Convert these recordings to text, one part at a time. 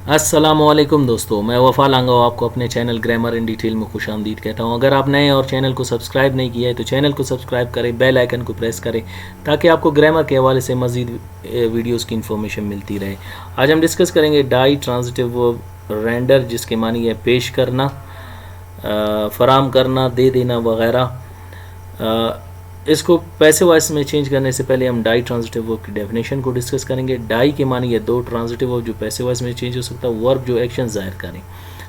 अस्सलामुअलैकुम दोस्तों, मैं वफ़ा लांगा आपको अपने चैनल ग्रामर इन डिटेल में खुशामदीद कहता हूं। अगर आप नए और चैनल को सब्सक्राइब नहीं किया है तो चैनल को सब्सक्राइब करें, बेल आइकन को प्रेस करें ताकि आपको ग्रामर के हवाले से मज़ीद वीडियोस की इन्फॉर्मेशन मिलती रहे। आज हम डिस्कस करेंगे डाई ट्रांजिटिव वर्ब रेंडर, जिसके मानी है पेश करना, फराम करना, दे देना वगैरह। इसको पैसिव वॉइस में चेंज करने से पहले हम डाई ट्रांजिटिव वर्ब की डेफिनेशन को डिस्कस करेंगे। डाई के मानी है दो, ट्रांजिटिव वर्ब जो पैसिव वॉइस में चेंज हो सकता है, वर्ब जो एक्शन जाहिर करें।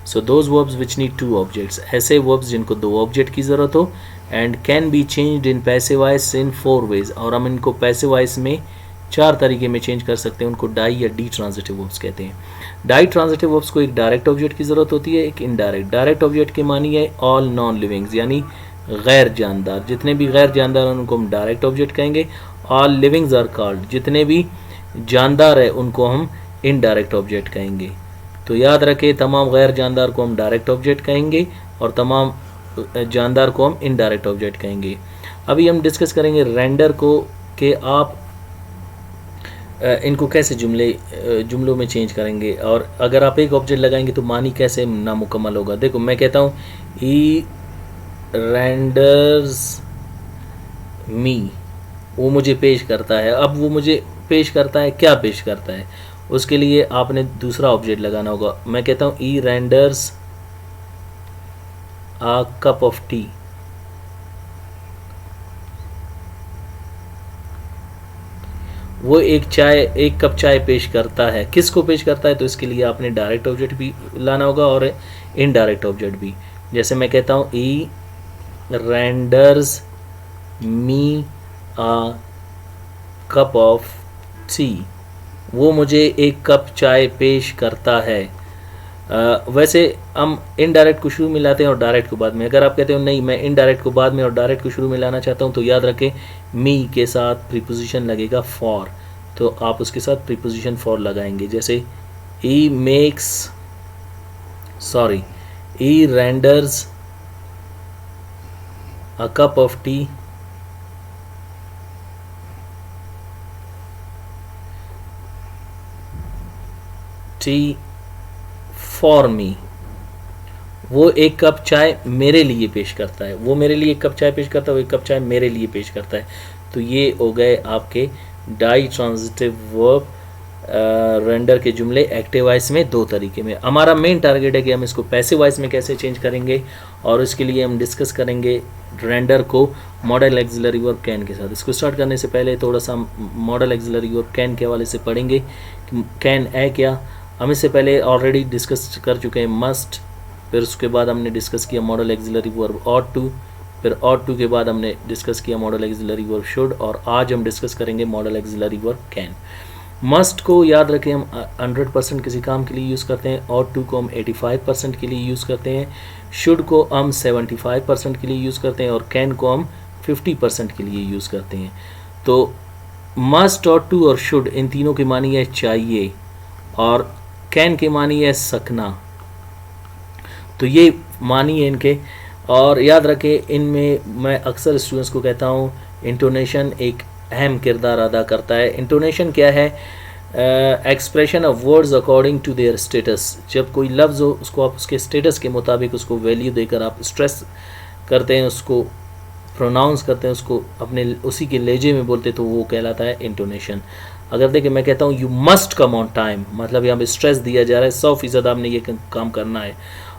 So those verbs which need two objects, ऐसे वर्ब्स जिनको दो ऑब्जेक्ट की ज़रूरत हो, and can be changed in passive voice in 4 ways, और हम इनको पैसिव वॉइस में 4 तरीके में चेंज कर सकते हैं। उनको डाई या डी ट्रांजिटिव वर्ब्स कहते हैं। डाई ट्रांजिटिव वर्ब्स को एक डायरेक्ट ऑब्जेक्ट की ज़रूरत होती है, एक इनडायरेक्ट। डायरेक्ट ऑब्जेक्ट के मानी है ऑल नॉन लिविंग्स, यानी गैर जानदार, जितने भी गैर जानदार हैं उनको हम डायरेक्ट ऑब्जेक्ट कहेंगे। ऑल लिविंग्स आर कॉल्ड, जितने भी जानदार है उनको हम इनडायरेक्ट ऑब्जेक्ट कहेंगे। तो याद रखें, तमाम गैर जानदार को हम डायरेक्ट ऑब्जेक्ट कहेंगे और तमाम जानदार को हम इनडायरेक्ट ऑब्जेक्ट कहेंगे। अभी हम डिस्कस करेंगे रेंडर को, कि आप इनको कैसे जुमलों में चेंज करेंगे, और अगर आप एक ऑब्जेक्ट लगाएंगे तो मानी कैसे नामुकम्मल होगा। देखो, मैं कहता हूँ ई रेंडर्स मी, वो मुझे पेश करता है। अब वो मुझे पेश करता है, क्या पेश करता है, उसके लिए आपने दूसरा ऑब्जेक्ट लगाना होगा। मैं कहता हूँ he renders a cup of tea. वो एक कप चाय पेश करता है। किसको पेश करता है, तो इसके लिए आपने डायरेक्ट ऑब्जेक्ट भी लाना होगा और इनडायरेक्ट ऑब्जेक्ट भी। जैसे मैं कहता हूँ he renders me a cup of tea, वो मुझे एक कप चाय पेश करता है। वैसे हम इनडायरेक्ट को शुरू में लाते हैं और डायरेक्ट को बाद में। अगर आप कहते हो नहीं, मैं इनडायरेक्ट को बाद में और डायरेक्ट को शुरू में लाना चाहता हूँ, तो याद रखें मी के साथ प्रीपोजिशन लगेगा फॉर, तो आप उसके साथ प्रीपोजिशन फॉर लगाएंगे। जैसे ई renders a cup of tea for me, वो एक कप चाय मेरे लिए पेश करता है। वो मेरे लिए एक कप चाय पेश करता है, वो एक कप चाय मेरे लिए पेश करता है। तो ये हो गए आपके डाई ट्रांजिटिव वर्ब रेंडर के जुमले एक्टिव वॉइस में दो तरीके में। हमारा मेन टारगेट है कि हम इसको पैसिव वॉइस में कैसे चेंज करेंगे, और इसके लिए हम डिस्कस करेंगे रेंडर को मॉडल एक्सिलरी वर्ब कैन के साथ। इसको स्टार्ट करने से पहले थोड़ा सा मॉडल एक्सिलरी वर्ब कैन के हवाले से पढ़ेंगे कि कैन है क्या। हम इससे पहले ऑलरेडी डिस्कस कर चुके हैं मस्ट, फिर उसके बाद हमने डिस्कस किया modal auxiliary verb ought to, फिर ऑट टू के बाद हमने डिस्कस किया मॉडल एक्सिलरी वर्ब शुड, और आज हम डिस्कस करेंगे model auxiliary verb can. Must को याद रखें हम 100% किसी काम के लिए यूज़ करते हैं, ऑट टू को हम 85% के लिए यूज़ करते हैं, शुड को हम 75% के लिए यूज़ करते हैं, और कैन को हम 50% के लिए यूज़ करते हैं। तो मस्ट, ऑट टू और शुड, इन तीनों की मानी है चाहिए, और कैन के मानी है सकना। तो ये मानी है इनके। और याद रखें, इनमें मैं अक्सर स्टूडेंट्स को कहता हूँ इंटोनेशन एक अहम किरदार अदा करता है। इंटोनेशन क्या है? Expression of words according to their status. जब कोई लफ्ज़ हो, उसको आप उसके स्टेटस के मुताबिक उसको वैल्यू देकर आप स्ट्रेस करते हैं, उसको प्रोनाउंस करते हैं, उसको अपने उसी के लहजे में बोलते हैं, तो वो कहलाता है इंटोनेशन। अगर देखिए, मैं कहता हूँ you must come on time, मतलब यहाँ पे स्ट्रेस दिया जा रहा है, 100% आपने ये काम करना है।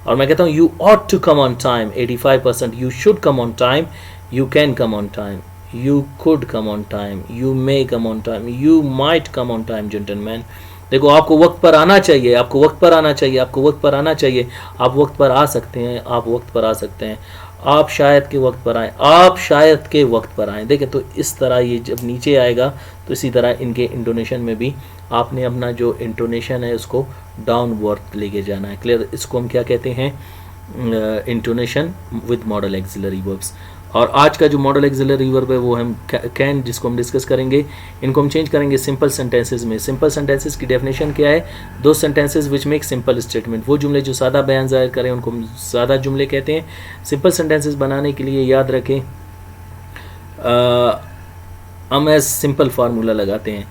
और मैं कहता हूँ you ought to come on time, 85%, you should come on time, you can come on time, you could come on time, you may come on time, you might come on time, gentlemen। देखो, आपको वक्त पर आना चाहिए, आपको वक्त पर आना चाहिए, आपको वक्त पर आना चाहिए। आप वक्त पर आ सकते हैं, आप वक्त पर आ सकते हैं, आप शायद के वक्त पर आएँ, आप शायद के वक्त पर आएँ। देखें, तो इस तरह ये जब नीचे आएगा तो इसी तरह इनके इंटोनेशन में भी आपने अपना जो इंटोनेशन है उसको डाउनवर्ड लेके जाना है। क्लियर? इसको हम क्या कहते हैं? Intonation with model axillary verbs. और आज का जो मॉडल एक्सिलरी वर्ब है वो हम कैन, जिसको हम डिस्कस करेंगे, इनको हम चेंज करेंगे सिंपल सेंटेंसेस में। सिंपल सेंटेंसेस की डेफिनेशन क्या है? दो sentences which make simple statement. वो जुमले जो सादा बयान ज़ाहिर करें उनको हम सादा जुमले कहते हैं। सिंपल सेंटेंसेस बनाने के लिए याद रखें हम एज सिंपल फार्मूला लगाते हैं।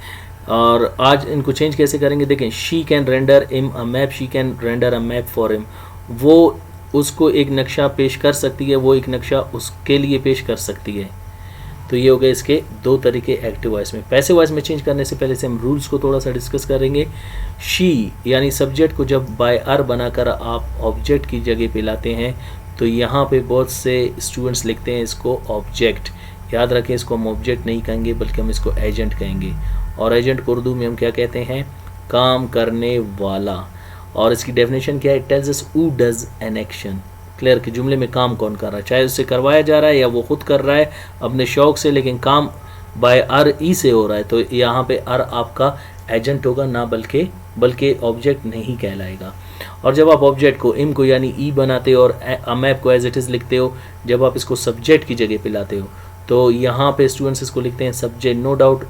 और आज इनको चेंज कैसे करेंगे देखें, she can render him a map, she can render a map for him. वो उसको एक नक्शा पेश कर सकती है, वो एक नक्शा उसके लिए पेश कर सकती है। तो ये हो गए इसके दो तरीके एक्टिव वॉइस में। पैसिव वॉइस में चेंज करने से पहले से हम रूल्स को थोड़ा सा डिस्कस करेंगे। शी यानी सब्जेक्ट को जब बाय आर बनाकर आप ऑब्जेक्ट की जगह पे लाते हैं तो यहाँ पे बहुत से स्टूडेंट्स लिखते हैं इसको ऑब्जेक्ट। याद रखें, इसको हम ऑब्जेक्ट नहीं कहेंगे बल्कि हम इसको एजेंट कहेंगे। और एजेंट को उर्दू में हम क्या कहते हैं, काम करने वाला। और इसकी डेफिनेशन क्या है, tells us who does an action. Clear कि जुमले में काम कौन कर रहा है, चाहे उससे करवाया जा रहा है या वो खुद कर रहा है अपने शौक से, लेकिन काम बाय आर ई से हो रहा है। तो यहाँ पे आर आपका एजेंट होगा, ना बल्कि ऑब्जेक्ट नहीं कहलाएगा। और जब आप ऑब्जेक्ट को इम को यानी ई बनाते हो और मैप को एज इट इज़ लिखते हो, जब आप इसको सब्जेक्ट की जगह पे लाते हो तो यहाँ पे स्टूडेंट्स इसको लिखते हैं सब्जेक्ट, नो डाउट।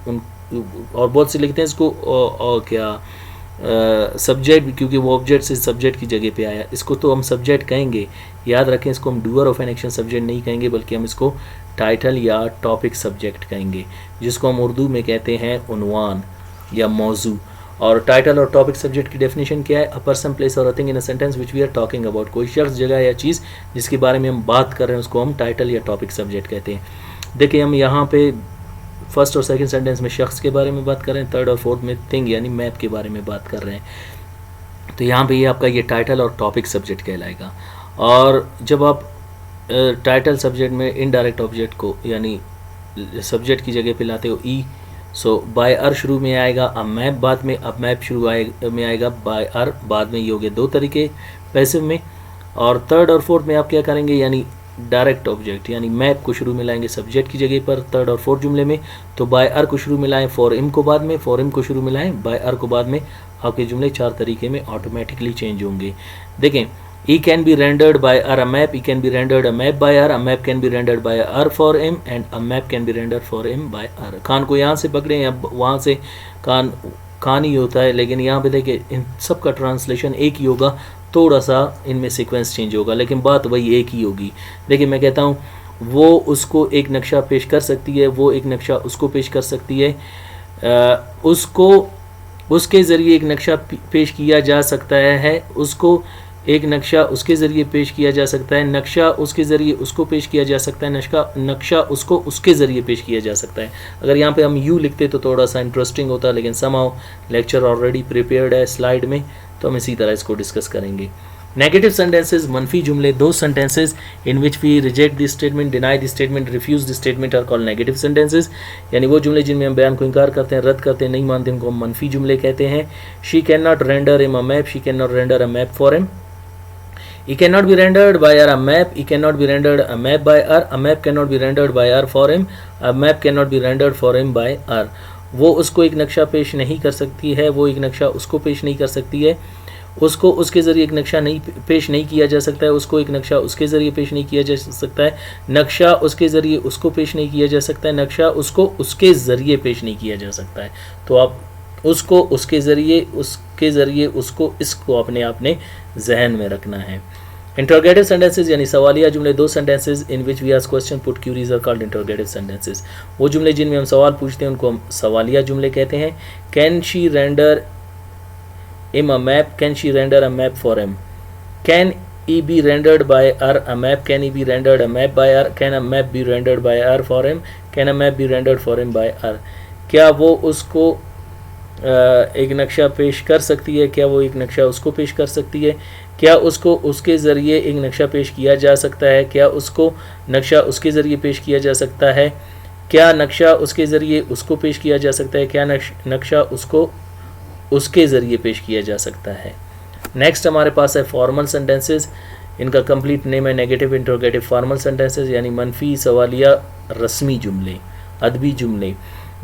और बहुत से लिखते हैं इसको सब्जेक्ट, क्योंकि वो ऑब्जेक्ट से सब्जेक्ट की जगह पे आया। इसको तो हम सब्जेक्ट कहेंगे, याद रखें, इसको हम doer of an action subject नहीं कहेंगे बल्कि हम इसको टाइटल या टॉपिक सब्जेक्ट कहेंगे, जिसको हम उर्दू में कहते हैं उन्वान या मौजू। और टाइटल और टॉपिक सब्जेक्ट की डेफिनेशन क्या है, अ पर्सन प्लेस और a thing in a sentence which we are talking about. कोई शख्स, जगह या चीज़ जिसके बारे में हम बात कर रहे हैं उसको हम टाइटल या टॉपिक सब्जेक्ट कहते हैं। देखिए, हम यहाँ पे फर्स्ट और सेकंड सेंटेंस में शख्स के बारे में बात कर रहे हैं, थर्ड और फोर्थ में थिंग यानी मैप के बारे में बात कर रहे हैं। तो यहाँ पे ये आपका ये टाइटल और टॉपिक सब्जेक्ट कहलाएगा। और जब आप टाइटल सब्जेक्ट में इनडायरेक्ट ऑब्जेक्ट को यानी सब्जेक्ट की जगह पे लाते हो ई, सो बाय आर शुरू में आएगा, अब मैप बाद में, अब मैप शुरू में आएगा, बाय आर बाद में। ये हो गए दो तरीके पैसिव में। और थर्ड और फोर्थ में आप क्या करेंगे, यानी डायरेक्ट ऑब्जेक्ट यानी मैप को शुरू में लाएंगे सब्जेक्ट की जगह पर थर्ड और फोर्थ जुमले में, तो बाय आर को शुरू में लाएं फॉर इम को बाद में, फॉर इम को शुरू में लाएं बाय आर को बाद में। आपके जुमले चार तरीके में ऑटोमेटिकली चेंज होंगे। देखें, he can be rendered by her a map, he can be rendered a map by her, a map can be rendered by her for him and a map can be rendered for him by her. कान को यहाँ से पकड़ें या वहाँ से, कान ही होता है, लेकिन यहाँ पे देखिए इन सब का ट्रांसलेशन एक ही होगा, थोड़ा सा इनमें सीक्वेंस चेंज होगा लेकिन बात वही एक ही होगी। देखिए, मैं कहता हूँ वो उसको एक नक्शा पेश कर सकती है, वो एक नक्शा उसको पेश कर सकती है, उसको उसके ज़रिए एक नक्शा पेश किया जा सकता है, उसको एक नक्शा उसके ज़रिए पेश किया जा सकता है, नक्शा उसके ज़रिए उसको पेश किया जा सकता है, नक्शा उसको उसके ज़रिए पेश किया जा सकता है। अगर यहाँ पे हम यू लिखते तो थोड़ा सा इंटरेस्टिंग होता, लेकिन समहाउ लेक्चर ऑलरेडी प्रिपेयर्ड है स्लाइड में, तो हम इसी तरह इसको डिस्कस करेंगे। नेगेटिव सेंटेंसेज, मनफी जुमले, those sentences in which we reject this statement, deny this statement, refuse this statement are called negative sentences. यानी वो जुमले जिनमें हम बयान को इनकार करते हैं, रद्द करते हैं, नहीं मानते, उनको हम मनफी जुमले कहते हैं। She can not render him a map, she can not render a map for him. He cannot be rendered by R a map, he cannot be rendered a map by R, a map cannot be rendered by R for him, a map cannot be rendered for him by R। वो उसको एक नक्शा पेश नहीं कर सकती है, वो एक नक्शा उसको पेश नहीं कर सकती है, उसको उसके ज़रिए एक नक्शा नहीं पेश नहीं किया जा सकता है, उसको एक नक्शा उसके ज़रिए पेश नहीं किया जा सकता है, नक्शा उसके ज़रिए उसको पेश नहीं किया जा सकता है, नक्शा उसको उसके ज़रिए पेश नहीं किया जा सकता है। तो आप उसको उसके ज़रिए उसको इसको अपने जहन में रखना है। इंटरोगेटिव सेंटेंसेज यानी सवालिया जुमले, those sentences in which we ask question put queries are called interrogative sentences. वो जुमले जिनमें हम सवाल पूछते हैं उनको हम सवालिया जुमले कहते हैं। Can she render him a map, can she render a map for him. Can he be rendered by her a map, can he be rendered a map by her, can a map be rendered by her for him, can a map be rendered for him by her. क्या वो उसको एक नक्शा पेश कर सकती है, क्या वो एक नक्शा उसको पेश कर सकती है, क्या उसको उसके ज़रिए एक नक्शा पेश किया जा सकता है, क्या उसको नक्शा उसके ज़रिए पेश किया जा सकता है, क्या नक्शा उसके ज़रिए उसको पेश किया जा सकता है, क्या नक्शा उसको उसके ज़रिए पेश किया जा सकता है। नेक्स्ट हमारे पास है फॉर्मल सेंटेंसेज। इनका कंप्लीट नेम है नेगेटिव इंटरोगेटिव फॉर्मल सेंटेंसेज, यानी मनफी, सवालिया, रस्मी जुमले, अदबी जुमले।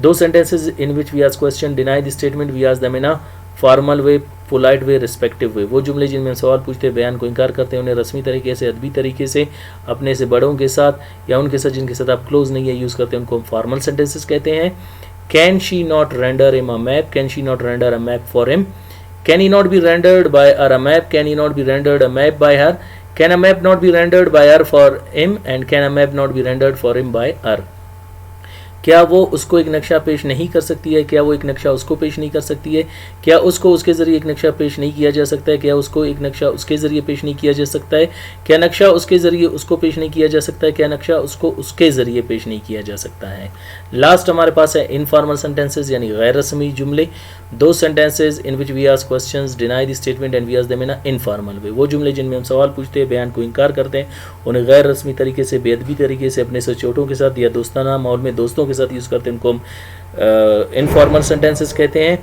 Those sentences in which we ask question, deny the statement, we ask them in a formal way, polite way, respective way. वो जुमले जिनमें हम सवाल पूछते हैं, बयान को इनकार करते हैं, उन्हें रस्मी तरीके से, अदबी तरीके से, अपने से बड़ों के साथ या उनके साथ जिनके साथ आप क्लोज नहीं है यूज़ करते हैं, उनको हम फॉर्मल सेंटेंसेज कहते हैं। Can she not render him a map, can she not render a map for him. Can he not be rendered by her a map, can he not be rendered a map by her. Can a map not be rendered by her for him and can a map not be rendered for him by her. क्या वो उसको एक नक्शा पेश नहीं कर सकती है, क्या वो एक नक्शा उसको पेश नहीं कर सकती है, क्या उसको उसके ज़रिए एक नक्शा पेश नहीं किया जा सकता है, क्या उसको एक नक्शा उसके ज़रिए पेश नहीं किया जा सकता है, क्या नक्शा उसके ज़रिए उसको पेश नहीं किया जा सकता है, क्या नक्शा उसको उसके ज़रिए पेश नहीं किया जा सकता है। लास्ट हमारे पास है इनफॉर्मल सेंटेंसेज यानी गैर रस्मी जुमले। Those sentences in which we ask questions, deny the statement and we ask them in informal way. वो जुमले जिनमें हम सवाल पूछते हैं, बयान को इनकार करते हैं, उन्हें गैर रस्मी तरीके से, बेअदबी तरीके से, अपने सचोटों के साथ या दोस्ताना माहौल में दोस्तों के साथ यूज़ करते हैं, उनको हम इनफॉर्मल सेंटेंसेस कहते हैं।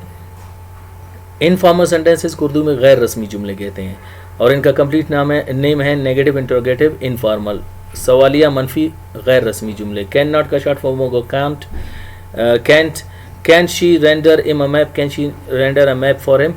इनफॉर्मल सेंटेंसेस को उर्दू में गैर रस्मी जुमले कहते हैं और इनका कंप्लीट नेम है नेगेटिव इंटरोगेटिव इनफॉर्मल। सवालिया मनफी गैर रस्मी जुमले। कैन नॉट का शॉर्ट फॉर्म होगा can't. Can she render him a map, can she render a map for him.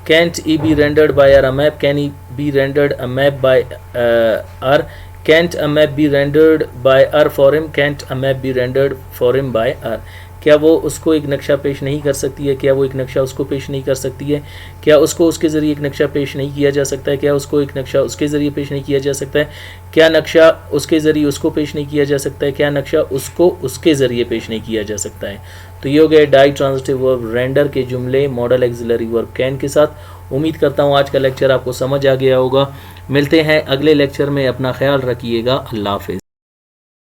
Can't he be rendered by her a map, can he be rendered a map by her. Can't a map be rendered by her for him, can't a map be rendered for him by her. क्या वो उसको एक नक्शा पेश नहीं कर सकती है, क्या वो एक नक्शा उसको पेश नहीं कर सकती है, क्या उसको उसके ज़रिए एक नक्शा पेश नहीं किया जा सकता है, क्या उसको एक नक्शा उसके ज़रिए पेश नहीं किया जा सकता है, क्या नक्शा उसके ज़रिए उसको पेश नहीं किया जा सकता है, क्या नक्शा उसको उसके ज़रिए पेश नहीं किया जा सकता है। तो ये हो गए डाई ट्रांजिटिव वर्ब रेंडर के जुमले मॉडल एक्सिलरी वर्ब कैन के साथ। उम्मीद करता हूँ आज का लेक्चर आपको समझ आ गया होगा। मिलते हैं अगले लेक्चर में, अपना ख्याल रखिएगा। अल्लाह हाफ़िज़।